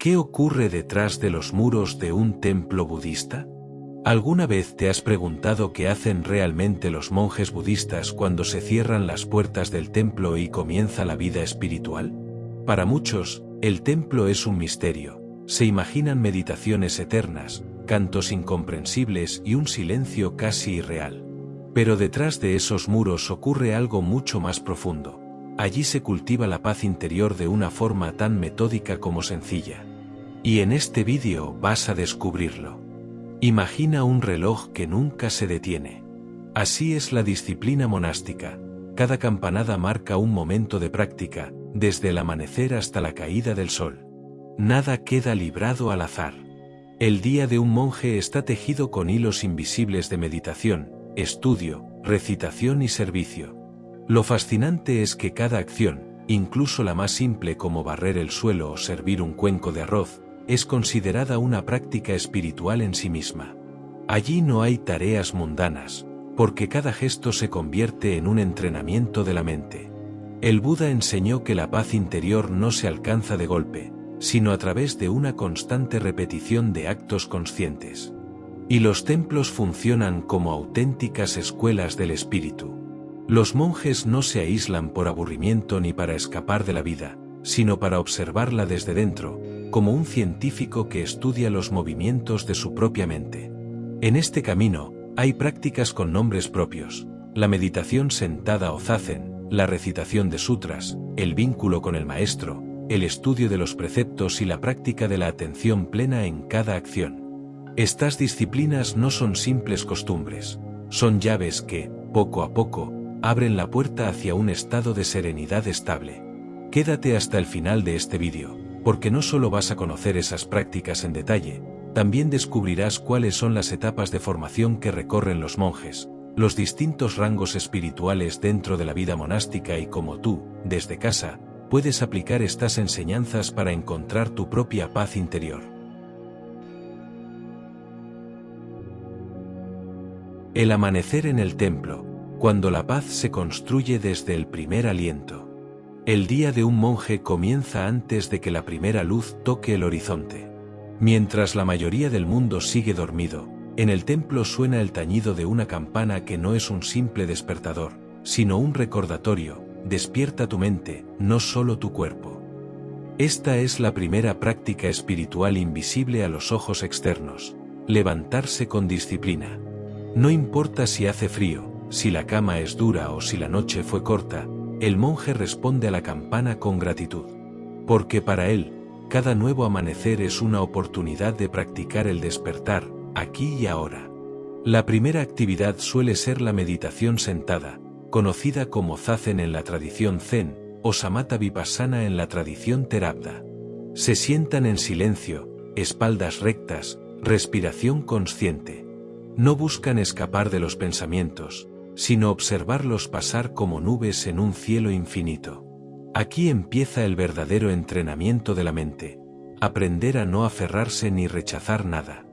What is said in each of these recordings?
¿Qué ocurre detrás de los muros de un templo budista? ¿Alguna vez te has preguntado qué hacen realmente los monjes budistas cuando se cierran las puertas del templo y comienza la vida espiritual? Para muchos, el templo es un misterio. Se imaginan meditaciones eternas, cantos incomprensibles y un silencio casi irreal. Pero detrás de esos muros ocurre algo mucho más profundo. Allí se cultiva la paz interior de una forma tan metódica como sencilla. Y en este vídeo vas a descubrirlo. Imagina un reloj que nunca se detiene. Así es la disciplina monástica. Cada campanada marca un momento de práctica, desde el amanecer hasta la caída del sol. Nada queda librado al azar. El día de un monje está tejido con hilos invisibles de meditación, estudio, recitación y servicio. Lo fascinante es que cada acción, incluso la más simple como barrer el suelo o servir un cuenco de arroz, es considerada una práctica espiritual en sí misma. Allí no hay tareas mundanas, porque cada gesto se convierte en un entrenamiento de la mente. El Buda enseñó que la paz interior no se alcanza de golpe, sino a través de una constante repetición de actos conscientes. Y los templos funcionan como auténticas escuelas del espíritu. Los monjes no se aíslan por aburrimiento ni para escapar de la vida, sino para observarla desde dentro, como un científico que estudia los movimientos de su propia mente. En este camino, hay prácticas con nombres propios: la meditación sentada o zazen, la recitación de sutras, el vínculo con el maestro, el estudio de los preceptos y la práctica de la atención plena en cada acción. Estas disciplinas no son simples costumbres, son llaves que, poco a poco, abren la puerta hacia un estado de serenidad estable. Quédate hasta el final de este vídeo, porque no solo vas a conocer esas prácticas en detalle, también descubrirás cuáles son las etapas de formación que recorren los monjes, los distintos rangos espirituales dentro de la vida monástica y cómo tú, desde casa, puedes aplicar estas enseñanzas para encontrar tu propia paz interior. El amanecer en el templo, cuando la paz se construye desde el primer aliento. El día de un monje comienza antes de que la primera luz toque el horizonte. Mientras la mayoría del mundo sigue dormido, en el templo suena el tañido de una campana que no es un simple despertador, sino un recordatorio: despierta tu mente, no solo tu cuerpo. Esta es la primera práctica espiritual invisible a los ojos externos: levantarse con disciplina. No importa si hace frío, si la cama es dura o si la noche fue corta, el monje responde a la campana con gratitud. Porque para él, cada nuevo amanecer es una oportunidad de practicar el despertar, aquí y ahora. La primera actividad suele ser la meditación sentada, conocida como zazen en la tradición zen, o samatha vipassana en la tradición theravada. Se sientan en silencio, espaldas rectas, respiración consciente. No buscan escapar de los pensamientos, sino observarlos pasar como nubes en un cielo infinito. Aquí empieza el verdadero entrenamiento de la mente: aprender a no aferrarse ni rechazar nada.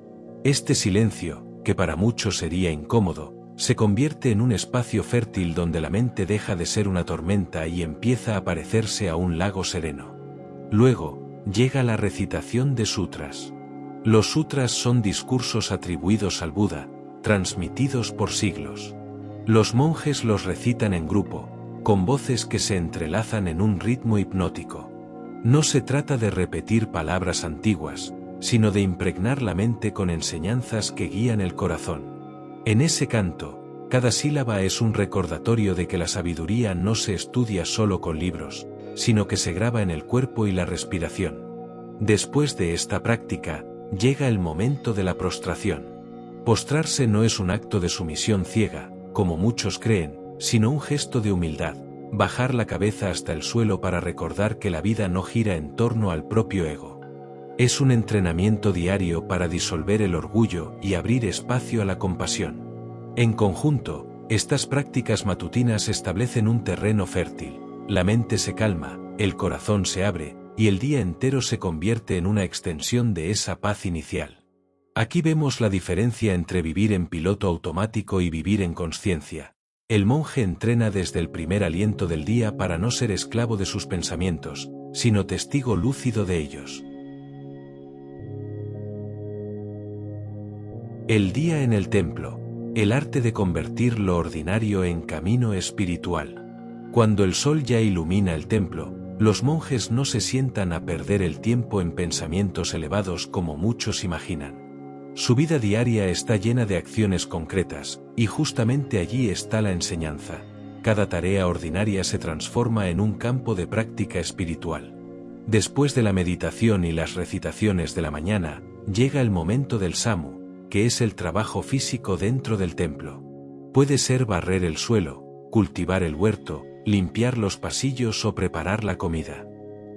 Este silencio, que para muchos sería incómodo, se convierte en un espacio fértil donde la mente deja de ser una tormenta y empieza a parecerse a un lago sereno. Luego, llega la recitación de sutras. Los sutras son discursos atribuidos al Buda, transmitidos por siglos. Los monjes los recitan en grupo, con voces que se entrelazan en un ritmo hipnótico. No se trata de repetir palabras antiguas, sino de impregnar la mente con enseñanzas que guían el corazón. En ese canto, cada sílaba es un recordatorio de que la sabiduría no se estudia solo con libros, sino que se graba en el cuerpo y la respiración. Después de esta práctica, llega el momento de la prostración. Postrarse no es un acto de sumisión ciega, como muchos creen, sino un gesto de humildad: bajar la cabeza hasta el suelo para recordar que la vida no gira en torno al propio ego. Es un entrenamiento diario para disolver el orgullo y abrir espacio a la compasión. En conjunto, estas prácticas matutinas establecen un terreno fértil: la mente se calma, el corazón se abre, y el día entero se convierte en una extensión de esa paz inicial. Aquí vemos la diferencia entre vivir en piloto automático y vivir en consciencia. El monje entrena desde el primer aliento del día para no ser esclavo de sus pensamientos, sino testigo lúcido de ellos. El día en el templo, el arte de convertir lo ordinario en camino espiritual. Cuando el sol ya ilumina el templo, los monjes no se sientan a perder el tiempo en pensamientos elevados como muchos imaginan. Su vida diaria está llena de acciones concretas, y justamente allí está la enseñanza. Cada tarea ordinaria se transforma en un campo de práctica espiritual. Después de la meditación y las recitaciones de la mañana, llega el momento del samu, que es el trabajo físico dentro del templo. Puede ser barrer el suelo, cultivar el huerto, limpiar los pasillos o preparar la comida.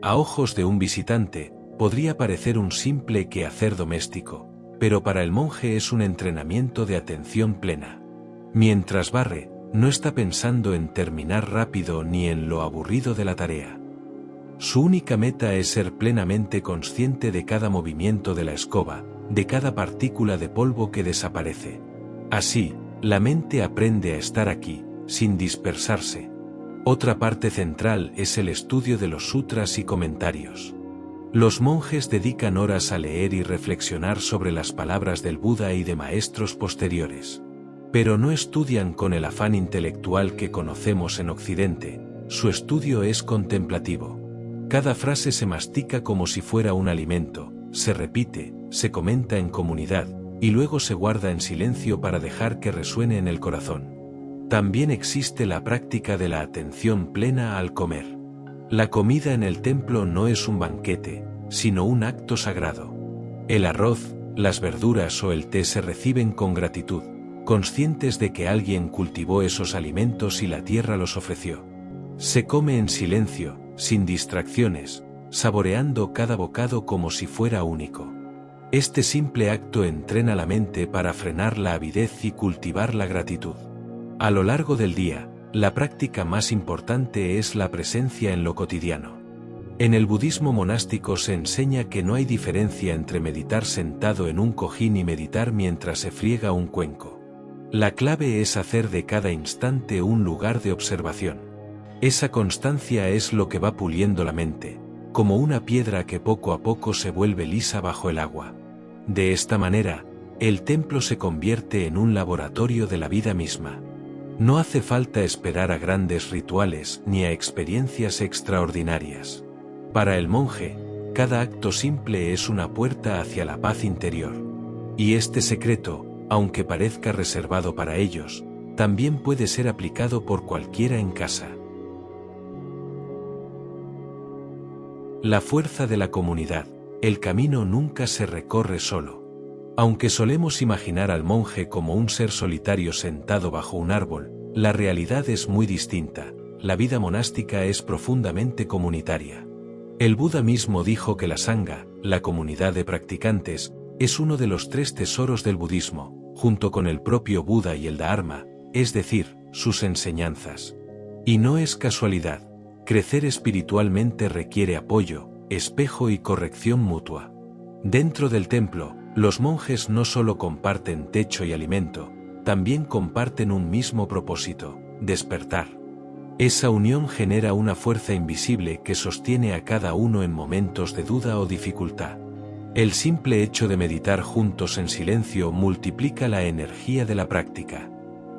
A ojos de un visitante, podría parecer un simple quehacer doméstico, pero para el monje es un entrenamiento de atención plena. Mientras barre, no está pensando en terminar rápido ni en lo aburrido de la tarea. Su única meta es ser plenamente consciente de cada movimiento de la escoba, de cada partícula de polvo que desaparece. Así, la mente aprende a estar aquí, sin dispersarse. Otra parte central es el estudio de los sutras y comentarios. Los monjes dedican horas a leer y reflexionar sobre las palabras del Buda y de maestros posteriores. Pero no estudian con el afán intelectual que conocemos en Occidente, su estudio es contemplativo. Cada frase se mastica como si fuera un alimento, se repite, se comenta en comunidad, y luego se guarda en silencio para dejar que resuene en el corazón. También existe la práctica de la atención plena al comer. La comida en el templo no es un banquete, sino un acto sagrado. El arroz, las verduras o el té se reciben con gratitud, conscientes de que alguien cultivó esos alimentos y la tierra los ofreció. Se come en silencio, sin distracciones, saboreando cada bocado como si fuera único. Este simple acto entrena la mente para frenar la avidez y cultivar la gratitud. A lo largo del día, la práctica más importante es la presencia en lo cotidiano. En el budismo monástico se enseña que no hay diferencia entre meditar sentado en un cojín y meditar mientras se friega un cuenco. La clave es hacer de cada instante un lugar de observación. Esa constancia es lo que va puliendo la mente, como una piedra que poco a poco se vuelve lisa bajo el agua. De esta manera, el templo se convierte en un laboratorio de la vida misma. No hace falta esperar a grandes rituales ni a experiencias extraordinarias. Para el monje, cada acto simple es una puerta hacia la paz interior. Y este secreto, aunque parezca reservado para ellos, también puede ser aplicado por cualquiera en casa. La fuerza de la comunidad. El camino nunca se recorre solo. Aunque solemos imaginar al monje como un ser solitario sentado bajo un árbol, la realidad es muy distinta. La vida monástica es profundamente comunitaria. El Buda mismo dijo que la sangha, la comunidad de practicantes, es uno de los 3 tesoros del budismo, junto con el propio Buda y el Dharma, es decir, sus enseñanzas. Y no es casualidad. Crecer espiritualmente requiere apoyo, espejo y corrección mutua. Dentro del templo, los monjes no solo comparten techo y alimento, también comparten un mismo propósito: despertar. Esa unión genera una fuerza invisible que sostiene a cada uno en momentos de duda o dificultad. El simple hecho de meditar juntos en silencio multiplica la energía de la práctica.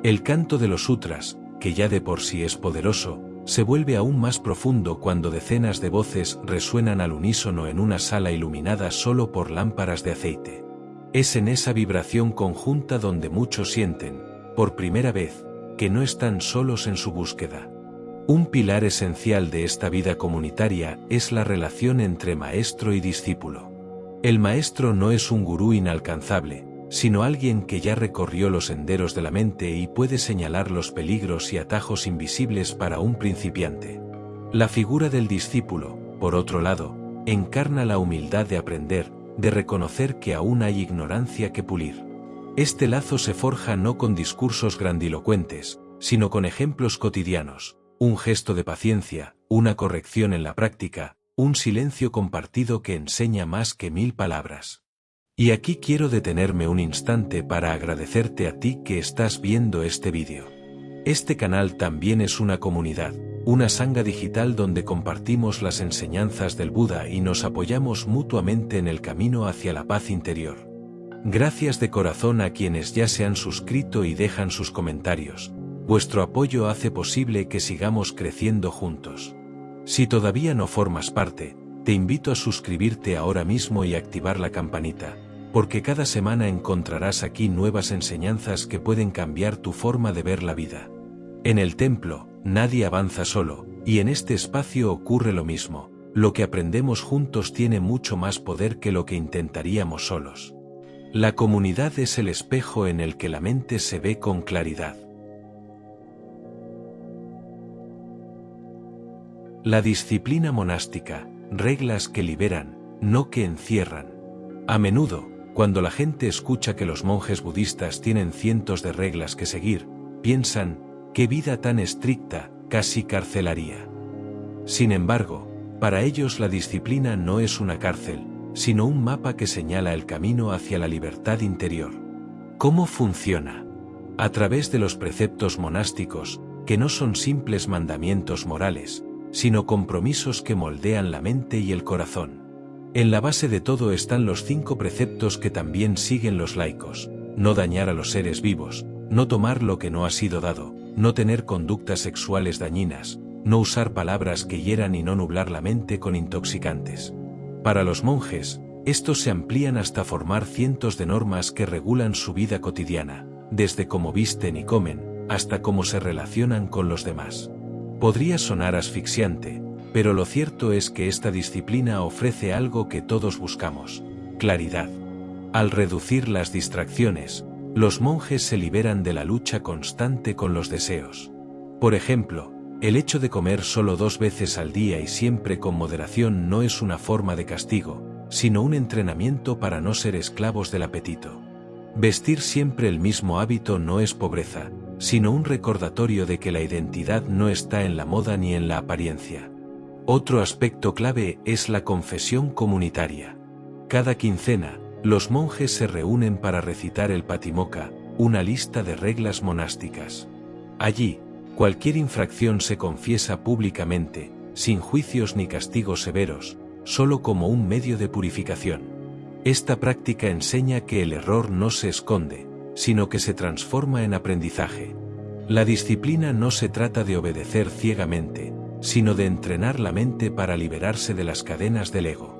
El canto de los sutras, que ya de por sí es poderoso, se vuelve aún más profundo cuando decenas de voces resuenan al unísono en una sala iluminada solo por lámparas de aceite. Es en esa vibración conjunta donde muchos sienten, por primera vez, que no están solos en su búsqueda. Un pilar esencial de esta vida comunitaria es la relación entre maestro y discípulo. El maestro no es un gurú inalcanzable, sino alguien que ya recorrió los senderos de la mente y puede señalar los peligros y atajos invisibles para un principiante. La figura del discípulo, por otro lado, encarna la humildad de aprender, de reconocer que aún hay ignorancia que pulir. Este lazo se forja no con discursos grandilocuentes, sino con ejemplos cotidianos, un gesto de paciencia, una corrección en la práctica, un silencio compartido que enseña más que 1000 palabras. Y aquí quiero detenerme un instante para agradecerte a ti que estás viendo este vídeo. Este canal también es una comunidad, una sangha digital donde compartimos las enseñanzas del Buda y nos apoyamos mutuamente en el camino hacia la paz interior. Gracias de corazón a quienes ya se han suscrito y dejan sus comentarios. Vuestro apoyo hace posible que sigamos creciendo juntos. Si todavía no formas parte, te invito a suscribirte ahora mismo y activar la campanita, porque cada semana encontrarás aquí nuevas enseñanzas que pueden cambiar tu forma de ver la vida. En el templo, nadie avanza solo, y en este espacio ocurre lo mismo. Lo que aprendemos juntos tiene mucho más poder que lo que intentaríamos solos. La comunidad es el espejo en el que la mente se ve con claridad. La disciplina monástica, reglas que liberan, no que encierran. A menudo, cuando la gente escucha que los monjes budistas tienen cientos de reglas que seguir, piensan, qué vida tan estricta, casi carcelaria. Sin embargo, para ellos la disciplina no es una cárcel, sino un mapa que señala el camino hacia la libertad interior. ¿Cómo funciona? A través de los preceptos monásticos, que no son simples mandamientos morales, sino compromisos que moldean la mente y el corazón. En la base de todo están los 5 preceptos que también siguen los laicos: no dañar a los seres vivos, no tomar lo que no ha sido dado, no tener conductas sexuales dañinas, no usar palabras que hieran y no nublar la mente con intoxicantes. Para los monjes, estos se amplían hasta formar cientos de normas que regulan su vida cotidiana, desde cómo visten y comen, hasta cómo se relacionan con los demás. Podría sonar asfixiante, pero lo cierto es que esta disciplina ofrece algo que todos buscamos: claridad. Al reducir las distracciones, los monjes se liberan de la lucha constante con los deseos. Por ejemplo, el hecho de comer solo 2 veces al día y siempre con moderación no es una forma de castigo, sino un entrenamiento para no ser esclavos del apetito. Vestir siempre el mismo hábito no es pobreza, sino un recordatorio de que la identidad no está en la moda ni en la apariencia. Otro aspecto clave es la confesión comunitaria. Cada quincena, los monjes se reúnen para recitar el Patimokkha, una lista de reglas monásticas. Allí, cualquier infracción se confiesa públicamente, sin juicios ni castigos severos, solo como un medio de purificación. Esta práctica enseña que el error no se esconde, sino que se transforma en aprendizaje. La disciplina no se trata de obedecer ciegamente, sino de entrenar la mente para liberarse de las cadenas del ego.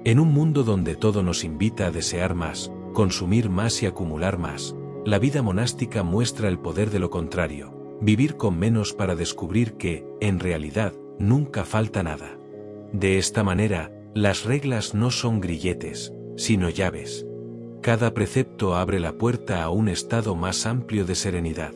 En un mundo donde todo nos invita a desear más, consumir más y acumular más, la vida monástica muestra el poder de lo contrario: vivir con menos para descubrir que, en realidad, nunca falta nada. De esta manera, las reglas no son grilletes, sino llaves. Cada precepto abre la puerta a un estado más amplio de serenidad.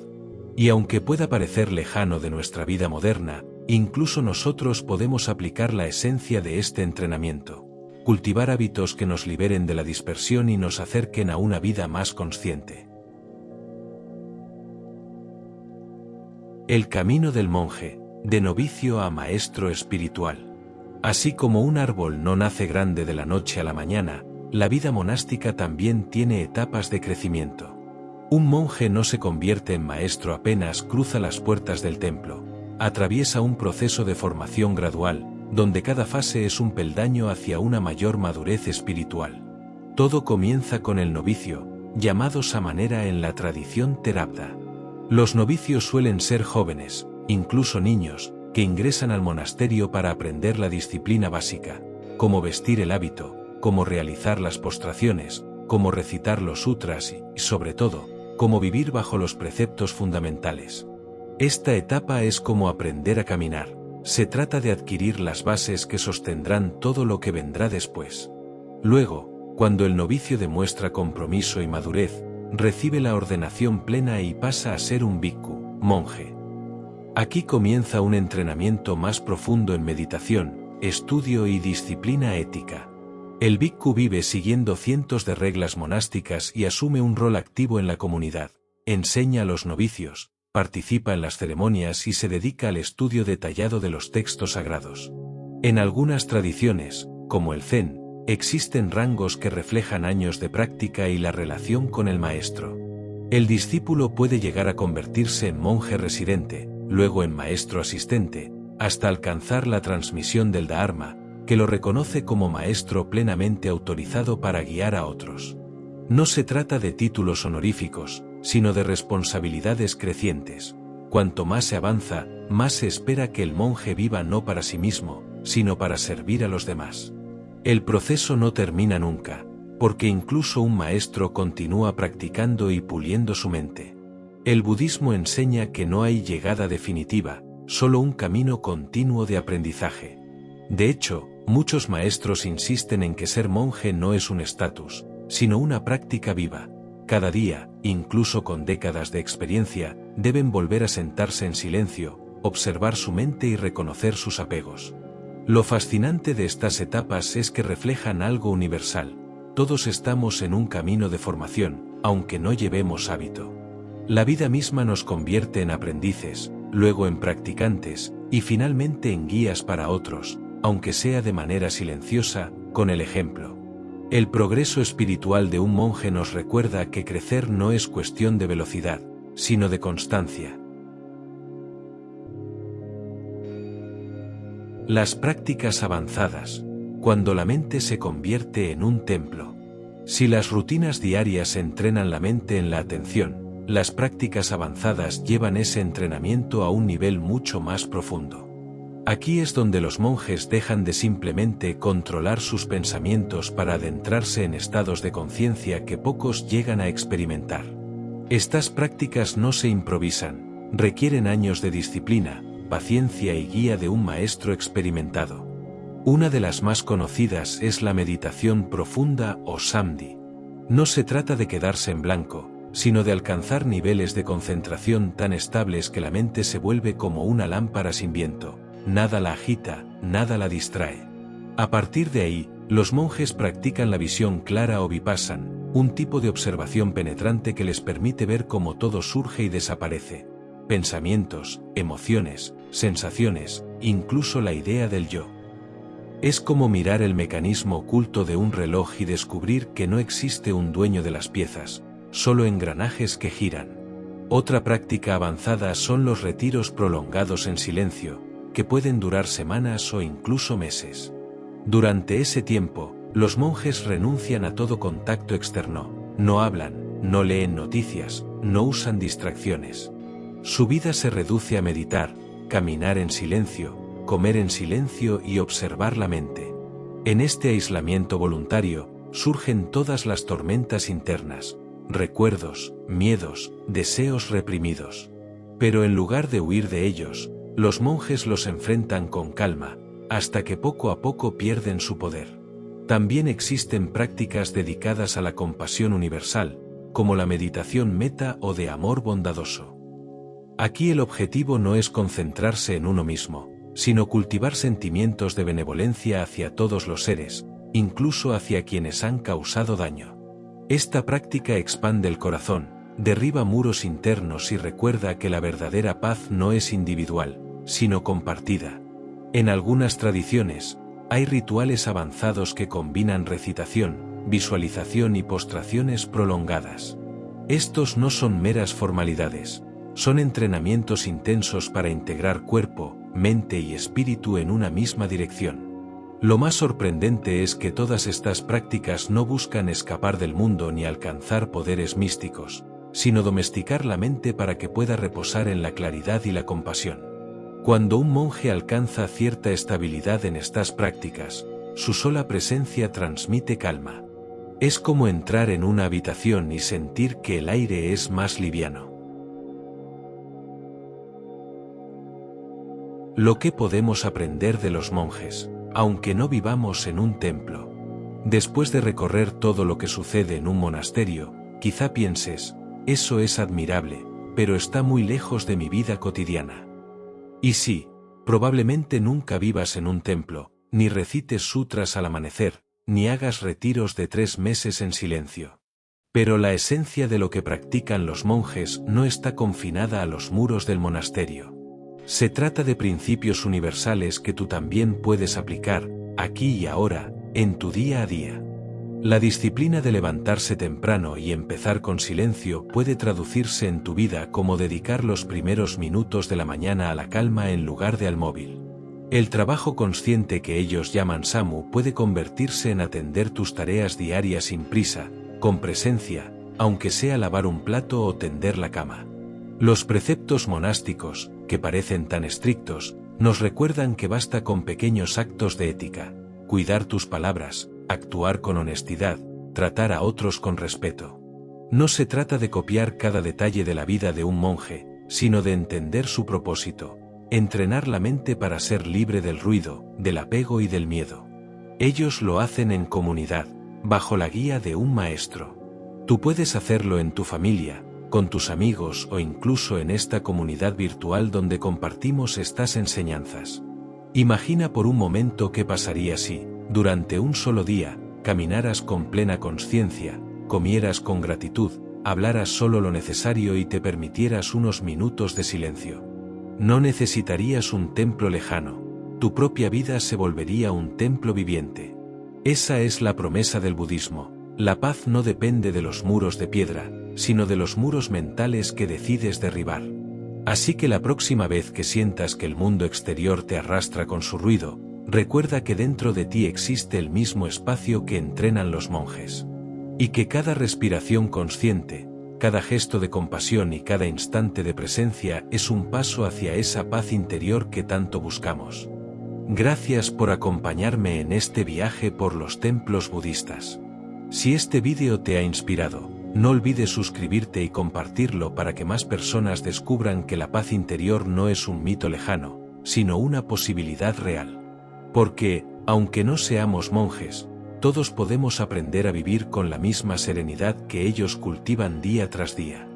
Y aunque pueda parecer lejano de nuestra vida moderna, incluso nosotros podemos aplicar la esencia de este entrenamiento: cultivar hábitos que nos liberen de la dispersión y nos acerquen a una vida más consciente. El camino del monje, de novicio a maestro espiritual. Así como un árbol no nace grande de la noche a la mañana, la vida monástica también tiene etapas de crecimiento. Un monje no se convierte en maestro apenas cruza las puertas del templo. Atraviesa un proceso de formación gradual, donde cada fase es un peldaño hacia una mayor madurez espiritual. Todo comienza con el novicio, llamado samanera en la tradición Theravada. Los novicios suelen ser jóvenes, incluso niños, que ingresan al monasterio para aprender la disciplina básica: cómo vestir el hábito, cómo realizar las postraciones, cómo recitar los sutras y, sobre todo, cómo vivir bajo los preceptos fundamentales. Esta etapa es como aprender a caminar. Se trata de adquirir las bases que sostendrán todo lo que vendrá después. Luego, cuando el novicio demuestra compromiso y madurez, recibe la ordenación plena y pasa a ser un bhikkhu, monje. Aquí comienza un entrenamiento más profundo en meditación, estudio y disciplina ética. El bhikkhu vive siguiendo cientos de reglas monásticas y asume un rol activo en la comunidad. Enseña a los novicios, participa en las ceremonias y se dedica al estudio detallado de los textos sagrados. En algunas tradiciones, como el Zen, existen rangos que reflejan años de práctica y la relación con el maestro. El discípulo puede llegar a convertirse en monje residente, luego en maestro asistente, hasta alcanzar la transmisión del Dharma, que lo reconoce como maestro plenamente autorizado para guiar a otros. No se trata de títulos honoríficos, sino de responsabilidades crecientes. Cuanto más se avanza, más se espera que el monje viva no para sí mismo, sino para servir a los demás. El proceso no termina nunca, porque incluso un maestro continúa practicando y puliendo su mente. El budismo enseña que no hay llegada definitiva, solo un camino continuo de aprendizaje. De hecho, muchos maestros insisten en que ser monje no es un estatus, sino una práctica viva. Cada día, incluso con décadas de experiencia, deben volver a sentarse en silencio, observar su mente y reconocer sus apegos. Lo fascinante de estas etapas es que reflejan algo universal. Todos estamos en un camino de formación, aunque no llevemos hábito. La vida misma nos convierte en aprendices, luego en practicantes, y finalmente en guías para otros, aunque sea de manera silenciosa, con el ejemplo. El progreso espiritual de un monje nos recuerda que crecer no es cuestión de velocidad, sino de constancia. Las prácticas avanzadas, cuando la mente se convierte en un templo. Si las rutinas diarias entrenan la mente en la atención, las prácticas avanzadas llevan ese entrenamiento a un nivel mucho más profundo. Aquí es donde los monjes dejan de simplemente controlar sus pensamientos para adentrarse en estados de conciencia que pocos llegan a experimentar. Estas prácticas no se improvisan, requieren años de disciplina, paciencia y guía de un maestro experimentado. Una de las más conocidas es la meditación profunda o samadhi. No se trata de quedarse en blanco, sino de alcanzar niveles de concentración tan estables que la mente se vuelve como una lámpara sin viento. Nada la agita, nada la distrae. A partir de ahí, los monjes practican la visión clara o vipassana, un tipo de observación penetrante que les permite ver cómo todo surge y desaparece. Pensamientos, emociones, sensaciones, incluso la idea del yo. Es como mirar el mecanismo oculto de un reloj y descubrir que no existe un dueño de las piezas, solo engranajes que giran. Otra práctica avanzada son los retiros prolongados en silencio, que pueden durar semanas o incluso meses. Durante ese tiempo, los monjes renuncian a todo contacto externo, no hablan, no leen noticias, no usan distracciones. Su vida se reduce a meditar, caminar en silencio, comer en silencio y observar la mente. En este aislamiento voluntario, surgen todas las tormentas internas, recuerdos, miedos, deseos reprimidos. Pero en lugar de huir de ellos, los monjes los enfrentan con calma, hasta que poco a poco pierden su poder. También existen prácticas dedicadas a la compasión universal, como la meditación metta o de amor bondadoso. Aquí el objetivo no es concentrarse en uno mismo, sino cultivar sentimientos de benevolencia hacia todos los seres, incluso hacia quienes han causado daño. Esta práctica expande el corazón, derriba muros internos y recuerda que la verdadera paz no es individual, sino compartida. En algunas tradiciones, hay rituales avanzados que combinan recitación, visualización y postraciones prolongadas. Estos no son meras formalidades, son entrenamientos intensos para integrar cuerpo, mente y espíritu en una misma dirección. Lo más sorprendente es que todas estas prácticas no buscan escapar del mundo ni alcanzar poderes místicos, sino domesticar la mente para que pueda reposar en la claridad y la compasión. Cuando un monje alcanza cierta estabilidad en estas prácticas, su sola presencia transmite calma. Es como entrar en una habitación y sentir que el aire es más liviano. Lo que podemos aprender de los monjes, aunque no vivamos en un templo. Después de recorrer todo lo que sucede en un monasterio, quizá pienses, eso es admirable, pero está muy lejos de mi vida cotidiana. Y sí, probablemente nunca vivas en un templo, ni recites sutras al amanecer, ni hagas retiros de 3 meses en silencio. Pero la esencia de lo que practican los monjes no está confinada a los muros del monasterio. Se trata de principios universales que tú también puedes aplicar, aquí y ahora, en tu día a día. La disciplina de levantarse temprano y empezar con silencio puede traducirse en tu vida como dedicar los primeros minutos de la mañana a la calma en lugar de al móvil. El trabajo consciente que ellos llaman samu puede convertirse en atender tus tareas diarias sin prisa, con presencia, aunque sea lavar un plato o tender la cama. Los preceptos monásticos, que parecen tan estrictos, nos recuerdan que basta con pequeños actos de ética, cuidar tus palabras, actuar con honestidad, tratar a otros con respeto. No se trata de copiar cada detalle de la vida de un monje, sino de entender su propósito, entrenar la mente para ser libre del ruido, del apego y del miedo. Ellos lo hacen en comunidad, bajo la guía de un maestro. Tú puedes hacerlo en tu familia, con tus amigos o incluso en esta comunidad virtual donde compartimos estas enseñanzas. Imagina por un momento qué pasaría si, durante un solo día, caminaras con plena conciencia, comieras con gratitud, hablaras solo lo necesario y te permitieras unos minutos de silencio. No necesitarías un templo lejano, tu propia vida se volvería un templo viviente. Esa es la promesa del budismo. La paz no depende de los muros de piedra, sino de los muros mentales que decides derribar. Así que la próxima vez que sientas que el mundo exterior te arrastra con su ruido, recuerda que dentro de ti existe el mismo espacio que entrenan los monjes. Y que cada respiración consciente, cada gesto de compasión y cada instante de presencia es un paso hacia esa paz interior que tanto buscamos. Gracias por acompañarme en este viaje por los templos budistas. Si este vídeo te ha inspirado, no olvides suscribirte y compartirlo para que más personas descubran que la paz interior no es un mito lejano, sino una posibilidad real. Porque, aunque no seamos monjes, todos podemos aprender a vivir con la misma serenidad que ellos cultivan día tras día.